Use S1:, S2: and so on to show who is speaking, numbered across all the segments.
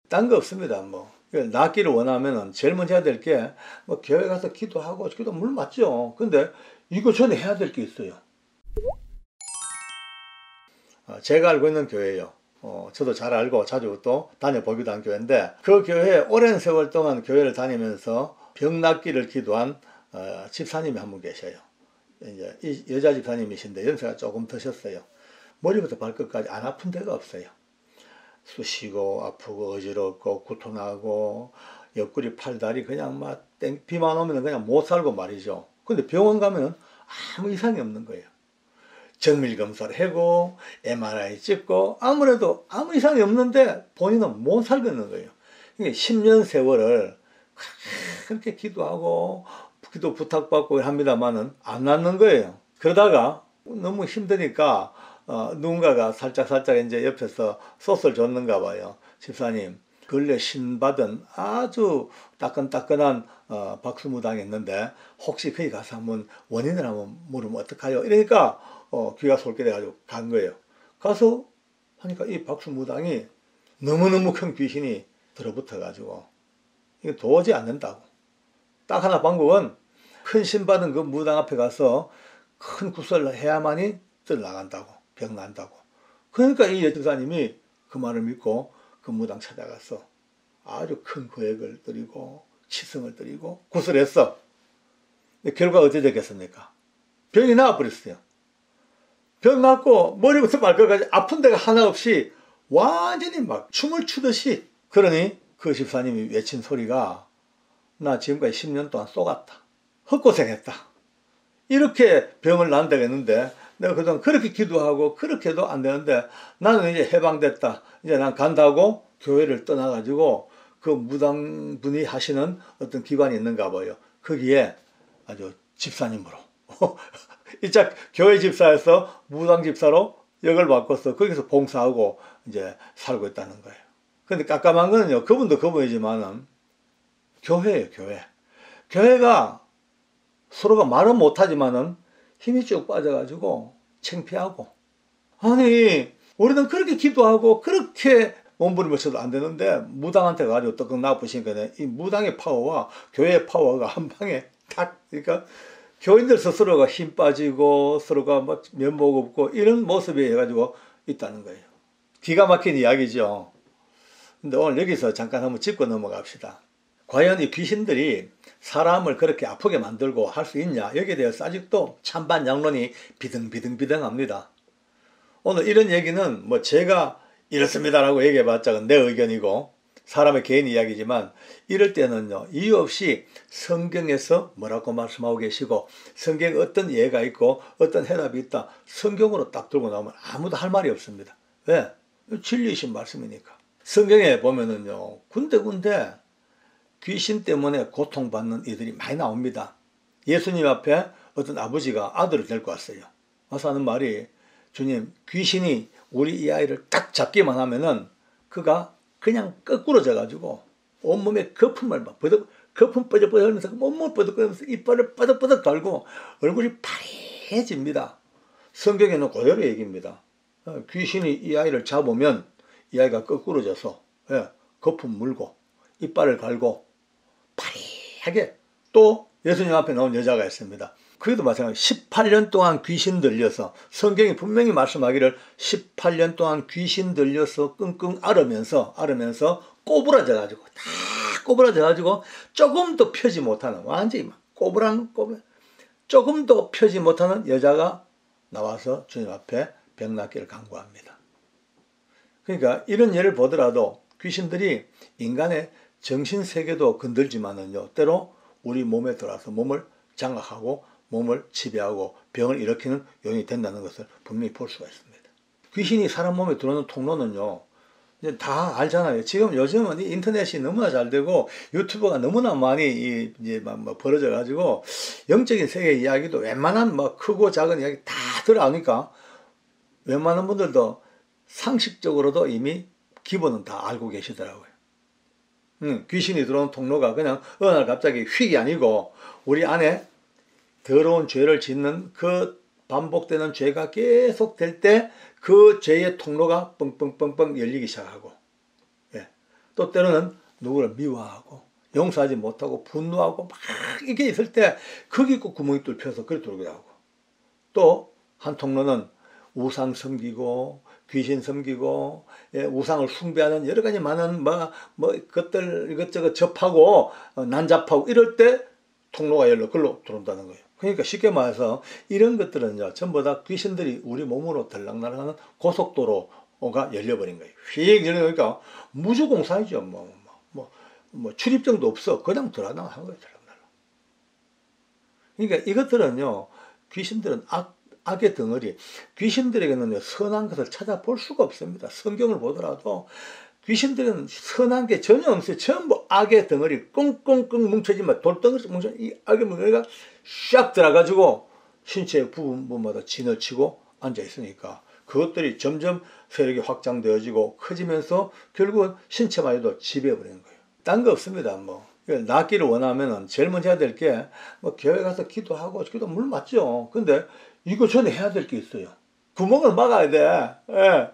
S1: 딴 거 없습니다. 뭐 낫기를 원하면은 제일 먼저 해야 될 게 뭐 교회 가서 기도하고 기도 물론 맞죠. 근데 이거 전에 해야 될 게 있어요. 제가 알고 있는 교회예요. 저도 잘 알고 자주 또 다녀보기도 한 교회인데, 그 교회에 오랜 세월 동안 교회를 다니면서 병 낫기를 기도한 집사님이 한 분 계셔요. 이제 이 여자 집사님이신데 연세가 조금 드셨어요. 머리부터 발끝까지 안 아픈 데가 없어요. 쑤시고 아프고 어지럽고 구토나고 옆구리 팔다리 그냥 막 비만 오면 그냥 못 살고 말이죠. 근데 병원 가면 아무 이상이 없는 거예요. 정밀 검사를 하고 MRI 찍고 아무래도 아무 이상이 없는데 본인은 못 살겠는 거예요. 그러니까 10년 세월을 그렇게 기도하고 기도 부탁받고 합니다만은 안 낫는 거예요. 그러다가 너무 힘드니까 누군가가 살짝 이제 옆에서 소스를 줬는가 봐요. 집사님, 근래 신받은 아주 따끈따끈한 박수무당이 있는데 혹시 거기 가서 한번 원인을 한번 물으면 어떡하요? 이러니까 귀가 솔깃해가지고 간 거예요. 가서 하니까 이 박수무당이 너무너무 큰 귀신이 들어붙어가지고 이거 도저히 안 된다고. 딱 하나 방법은 큰 신받은 그 무당 앞에 가서 큰 구설을 해야만이 나간다고, 병 난다고. 그러니까 이 여집사님이 그 말을 믿고 그 무당 찾아가서 아주 큰 거액을 드리고 치성을 드리고 구설했어. 결과 어떻게 됐겠습니까? 병이 나와버렸어요. 병 났고 머리부터 발끝까지 아픈 데가 하나 없이 완전히 막 춤을 추듯이. 그러니 그 집사님이 외친 소리가, 나 지금까지 10년 동안 쏘갔다, 헛고생했다, 이렇게 병을 난다고 했는데 내가 그동안 그렇게 기도하고 그렇게 해도 안 되는데 나는 이제 해방됐다, 이제 난 간다고 교회를 떠나가지고 그 무당분이 하시는 어떤 기관이 있는가 봐요. 거기에 아주 집사님으로 이짝 교회 집사에서 무당 집사로 역을 바꿔서 거기서 봉사하고 이제 살고 있다는 거예요. 근데 깜깜한 거는요, 그분도 그분이지만은 교회예요, 교회. 교회가 서로가 말은 못하지만은 힘이 쭉 빠져가지고 창피하고, 아니 우리는 그렇게 기도하고 그렇게 몸부림을 쳐도 안 되는데 무당한테 가지고 또 나쁘시니까 이 무당의 파워와 교회의 파워가 한 방에 탁, 그러니까 교인들 스스로가 힘 빠지고 서로가 뭐 면목 없고 이런 모습이 해가지고 있다는 거예요. 기가 막힌 이야기죠. 근데 오늘 여기서 잠깐 한번 짚고 넘어갑시다. 과연 이 귀신들이 사람을 그렇게 아프게 만들고 할 수 있냐, 여기에 대해서 아직도 찬반 양론이 비등비등합니다. 오늘 이런 얘기는 뭐 제가 이렇습니다라고 얘기해봤자 내 의견이고 사람의 개인 이야기지만, 이럴 때는요, 이유 없이 성경에서 뭐라고 말씀하고 계시고 성경에 어떤 예가 있고 어떤 해답이 있다, 성경으로 딱 들고 나오면 아무도 할 말이 없습니다. 왜? 진리이신 말씀이니까. 성경에 보면은요, 군데군데 귀신 때문에 고통받는 이들이 많이 나옵니다. 예수님 앞에 어떤 아버지가 아들을 데리고 왔어요. 와서 하는 말이, 주님, 귀신이 우리 이 아이를 딱 잡기만 하면은 그가 그냥 거꾸로 져가지고 온몸에 거품을 막 거품 뻐덕뻐덕 하면서 몸을 뻐덕뻐덕하면서 이빨을 뻐덕뻐덕 갈고 얼굴이 파래집니다. 성경에는 그대로 얘기입니다. 귀신이 이 아이를 잡으면 이 아이가 거꾸로 져서 거품 물고 이빨을 갈고 파리하게. 또 예수님 앞에 나온 여자가 있습니다. 그게도 마찬가지로 18년 동안 귀신 들려서, 성경이 분명히 말씀하기를 18년 동안 귀신 들려서 끙끙 앓으면서 꼬부라져가지고 다 꼬부라져가지고 조금도 펴지 못하는, 완전히 막 꼬부랑 조금도 펴지 못하는 여자가 나와서 주님 앞에 병 낫기를 간구합니다. 그러니까 이런 예를 보더라도 귀신들이 인간의 정신세계도 건들지만은요, 때로 우리 몸에 들어와서 몸을 장악하고 몸을 지배하고 병을 일으키는 요인이 된다는 것을 분명히 볼 수가 있습니다. 귀신이 사람 몸에 들어오는 통로는요, 이제 다 알잖아요. 지금 요즘은 인터넷이 너무나 잘 되고 유튜브가 너무나 많이 이제 막 벌어져 가지고 영적인 세계 이야기도 웬만한 뭐 크고 작은 이야기 다 들어가니까 웬만한 분들도 상식적으로도 이미 기본은 다 알고 계시더라고요. 귀신이 들어오는 통로가 그냥 어느 날 갑자기 휙이 아니고 우리 안에 더러운 죄를 짓는 그 반복되는 죄가 계속 될 때 그 죄의 통로가 뻥뻥뻥뻥 열리기 시작하고, 또 때로는 누구를 미워하고 용서하지 못하고 분노하고 막 이게 있을 때 거기 꼭 구멍이 뚫혀서 그리 돌기도 하고, 또 한 통로는 우상 섬기고 귀신 섬기고, 예, 우상을 숭배하는 여러 가지 많은 것들 이것저것 접하고 난잡하고 이럴 때 통로가 열려 글로 들어온다는 거예요. 그러니까 쉽게 말해서 이런 것들은요, 전부 다 귀신들이 우리 몸으로 들락날락하는 고속도로가 열려버린 거예요. 휙 열리니까 무주공사이죠. 출입증도 없어. 그냥 들어가는 거예요. 들락날락. 그러니까 이것들은요, 귀신들은 악의 덩어리, 귀신들에게는 선한 것을 찾아볼 수가 없습니다. 성경을 보더라도 귀신들은 선한 게 전혀 없어요. 전부 악의 덩어리, 끙끙끙 뭉쳐지면 돌덩어리 뭉쳐, 이 악의 덩어리가 샥 들어가지고 신체의 부분마다 지나치고 앉아 있으니까 그것들이 점점 세력이 확장되어지고 커지면서 결국은 신체마저도 지배해버리는 거예요. 딴 거 없습니다. 낫기를 원하면은 제일 먼저 해야 될 게 교회 가서 기도하고 기도 물 맞죠. 근데 이거 전에 해야 될 게 있어요. 구멍을 막아야 돼. 예.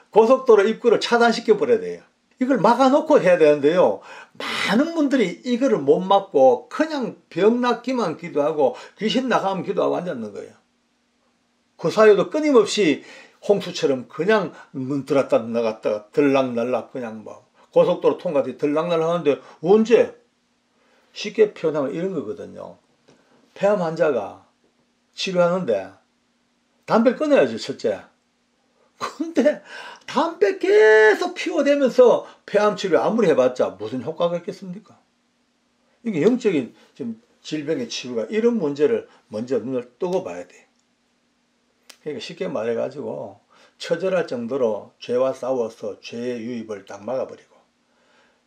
S1: 고속도로 입구를 차단시켜 버려야 돼요. 이걸 막아놓고 해야 되는데요, 많은 분들이 이거를 못 막고 그냥 병 낫기만 기도하고 귀신 나가면 기도하고 앉았는 거예요. 그 사이에도 끊임없이 홍수처럼 그냥 문 들었다 나갔다가 들락날락 그냥 고속도로 통과돼 들락날락 하는데, 언제? 쉽게 표현하면 이런 거거든요. 폐암 환자가 치료하는데 담배를 끊어야죠, 첫째. 근데 담배 계속 피워대면서 폐암 치료 아무리 해봤자 무슨 효과가 있겠습니까? 이게 영적인 지금 질병의 치유가 이런 문제를 먼저 눈을 뜨고 봐야 돼. 그러니까 쉽게 말해가지고 처절할 정도로 죄와 싸워서 죄의 유입을 딱 막아버리고,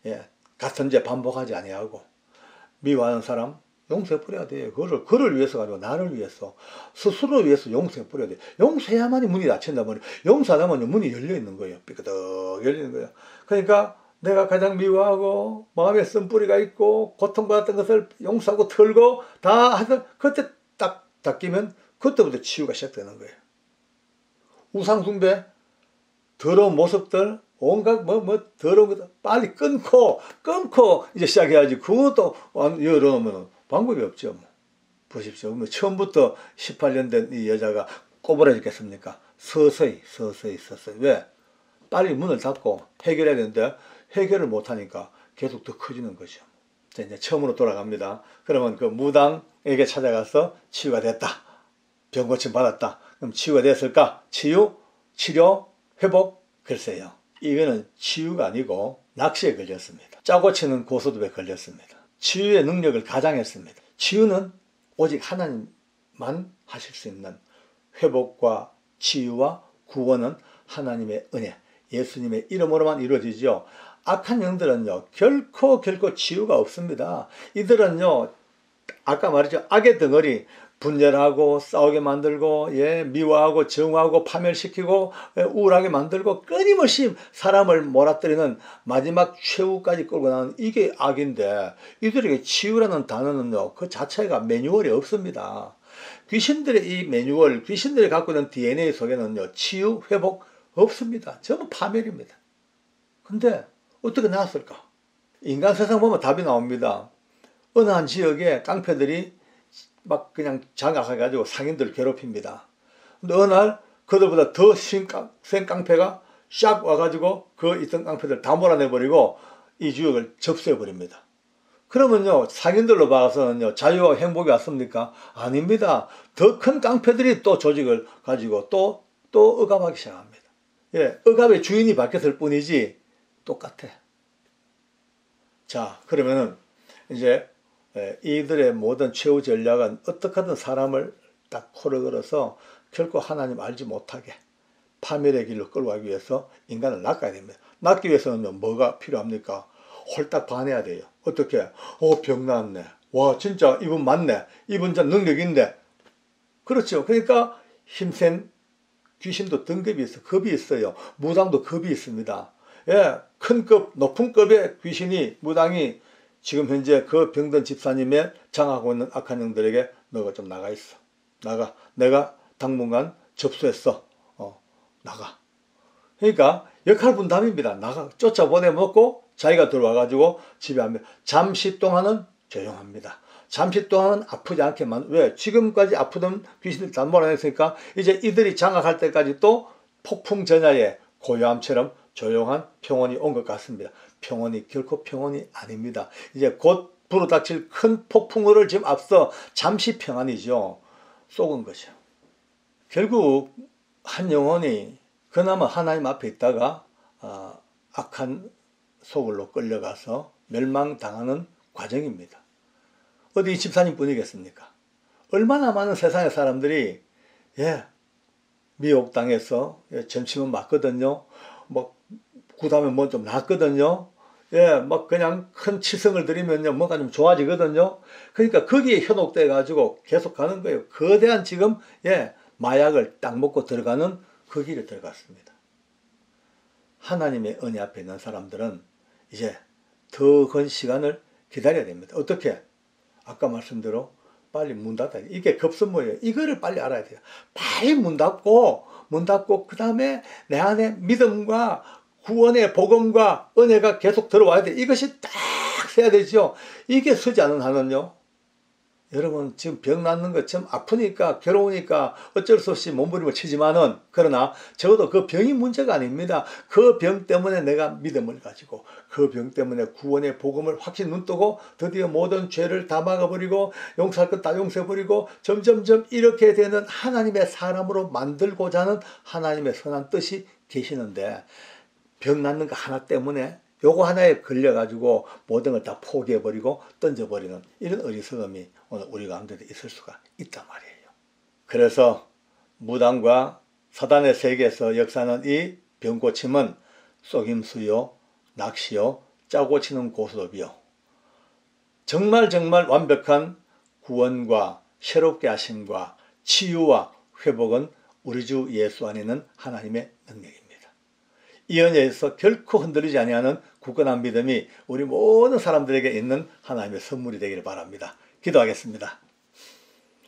S1: 예, 같은 죄 반복하지 아니하고 미워하는 사람 용서해버려야 돼요. 그를 위해서 가지고 나를 위해서 스스로 위해서 용서해버려야 돼요. 용서해야만이 문이 닫힌단 말이에요. 용서 안 하면 문이 열려있는 거예요. 삐그덕 열리는 거예요. 그러니까 내가 가장 미워하고 마음에 쓴뿌리가 있고 고통받았던 것을 용서하고 털고 다 해서 그때 딱 닦이면 그때부터 치유가 시작되는 거예요. 우상숭배, 더러운 모습들, 온갖 더러운 것들 빨리 끊고 이제 시작해야지. 그것도 열어놓으면 방법이 없죠. 보십시오. 처음부터 18년 된 이 여자가 꼬부라졌겠습니까? 서서히. 왜? 빨리 문을 닫고 해결해야 되는데 해결을 못하니까 계속 더 커지는 거죠. 자, 이제 처음으로 돌아갑니다. 그러면 그 무당에게 찾아가서 치유가 됐다. 병 고침 받았다. 그럼 치유가 됐을까? 치유, 치료, 회복? 글쎄요. 이거는 치유가 아니고 낚시에 걸렸습니다. 짜고 치는 고소득에 걸렸습니다. 치유의 능력을 가장했습니다. 치유는 오직 하나님만 하실 수 있는, 회복과 치유와 구원은 하나님의 은혜, 예수님의 이름으로만 이루어지죠. 악한 영들은요, 결코 치유가 없습니다. 이들은요, 아까 말했죠, 악의 덩어리, 분열하고 싸우게 만들고, 예, 미워하고 정하고 파멸시키고, 예, 우울하게 만들고 끊임없이 사람을 몰아뜨리는 마지막 최후까지 끌고 나가는 이게 악인데, 이들에게 치유라는 단어는요, 그 자체가 매뉴얼이 없습니다. 귀신들의 이 매뉴얼, 귀신들이 갖고 있는 DNA 속에는요, 치유, 회복 없습니다. 전부 파멸입니다. 근데 어떻게 나왔을까? 인간 세상 보면 답이 나옵니다. 어느 한 지역에 깡패들이 막 그냥 장악해가지고 상인들을 괴롭힙니다. 근데 어느 날 그들보다 더 센 깡패가 샥 와가지고 그 있던 깡패들 다 몰아내버리고 이 지역을 접수해버립니다. 그러면요, 상인들로 봐서는요, 자유와 행복이 왔습니까? 아닙니다. 더 큰 깡패들이 또 조직을 가지고 또 억압하기 시작합니다. 예, 억압의 주인이 바뀌었을 뿐이지 똑같아. 자, 그러면은 이제 이들의 모든 최후 전략은 어떻게 하든 사람을 딱 코를 걸어서 결코 하나님 알지 못하게 파멸의 길로 끌고 가기 위해서 인간을 낚아야 됩니다. 낚기 위해서는 뭐가 필요합니까? 홀딱 반해야 돼요. 어떻게? 병 나았네. 와, 진짜 이분 맞네. 이분 진짜 능력 있네. 그렇죠. 그러니까 힘센 귀신도 등급이 있어, 급이 있어요. 무당도 급이 있습니다. 예, 큰 급, 높은 급의 귀신이, 무당이 지금 현재 그 병든 집사님의 장하고 있는 악한 영들에게 너가 좀 나가 있어. 나가. 내가 당분간 접수했어. 나가. 그러니까 역할 분담입니다. 나가. 쫓아보내먹고 자기가 들어와가지고 집에 하면 잠시 동안은 조용합니다. 잠시 동안은 아프지 않게만. 왜? 지금까지 아프던 귀신들 다 몰아냈으니까 이제 이들이 장악할 때까지 또 폭풍 전야에 고요함처럼 조용한 평온이 온 것 같습니다. 평온이 결코 평온이 아닙니다. 이제 곧 불어닥칠 큰 폭풍우를 지금 앞서 잠시 평안이죠. 쏘은 것이요. 결국 한 영혼이 그나마 하나님 앞에 있다가 악한 소굴로 끌려가서 멸망당하는 과정입니다. 어디 집사님 뿐이겠습니까? 얼마나 많은 세상의 사람들이 미혹당해서 점심은 맞거든요. 뭐 구다면 뭐 좀 낫거든요. 막 그냥 큰 치성을 들이면요 뭔가 좀 좋아지거든요. 그러니까 거기에 현혹돼 가지고 계속 가는 거예요. 거대한 지금 마약을 딱 먹고 들어가는 그 길에 들어갔습니다. 하나님의 은혜 앞에 있는 사람들은 이제 더 긴 시간을 기다려야 됩니다. 어떻게? 아까 말씀대로 빨리 문 닫아야 돼요. 이게 급선무예요. 이거를 빨리 알아야 돼요. 빨리 문 닫고 그 다음에 내 안에 믿음과 구원의 복음과 은혜가 계속 들어와야 돼. 이것이 딱 서야 되죠. 이게 서지 않은 한은요. 여러분 지금 병 낫는 것 참 아프니까 괴로우니까 어쩔 수 없이 몸부림을 치지만은 그러나 적어도 그 병이 문제가 아닙니다. 그 병 때문에 내가 믿음을 가지고 그 병 때문에 구원의 복음을 확실히 눈뜨고 드디어 모든 죄를 다 막아버리고 용서할 것 다 용서해버리고 점점점 이렇게 되는 하나님의 사람으로 만들고자 하는 하나님의 선한 뜻이 계시는데 병 낫는 거 하나 때문에 요거 하나에 걸려가지고 모든 걸 다 포기해버리고 던져버리는 이런 어리석음이 오늘 우리 가운데도 있을 수가 있단 말이에요. 그래서 무당과 사단의 세계에서 역사하는 이 병고침은 속임수요, 낚시요, 짜고치는 고스톱이요. 정말 완벽한 구원과 새롭게 하심과 치유와 회복은 우리 주 예수 안에 있는 하나님의 능력입니다. 이 은혜에서 결코 흔들리지 아니하는 굳건한 믿음이 우리 모든 사람들에게 있는 하나님의 선물이 되기를 바랍니다. 기도하겠습니다.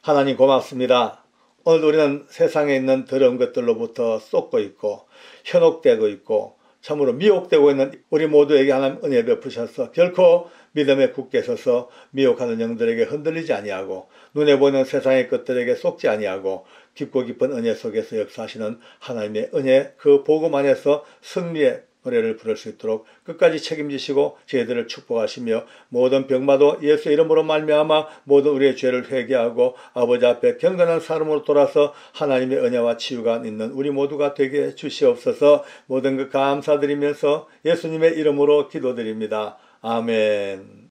S1: 하나님 고맙습니다. 오늘 우리는 세상에 있는 더러운 것들로부터 쏟고 있고 현혹되고 있고 참으로 미혹되고 있는 우리 모두에게 하나님 은혜 베푸셔서 결코 믿음에 굳게 서서 미혹하는 영들에게 흔들리지 아니하고 눈에 보이는 세상의 것들에게 속지 아니하고 깊고 깊은 은혜 속에서 역사하시는 하나님의 은혜 그 복음 안에서 승리의 노래를 부를 수 있도록 끝까지 책임지시고 저희들을 축복하시며 모든 병마도 예수 이름으로 말미암아 모든 우리의 죄를 회개하고 아버지 앞에 경건한 사람으로 돌아서 하나님의 은혜와 치유가 있는 우리 모두가 되게 주시옵소서. 모든 것 감사드리면서 예수님의 이름으로 기도드립니다. 아멘.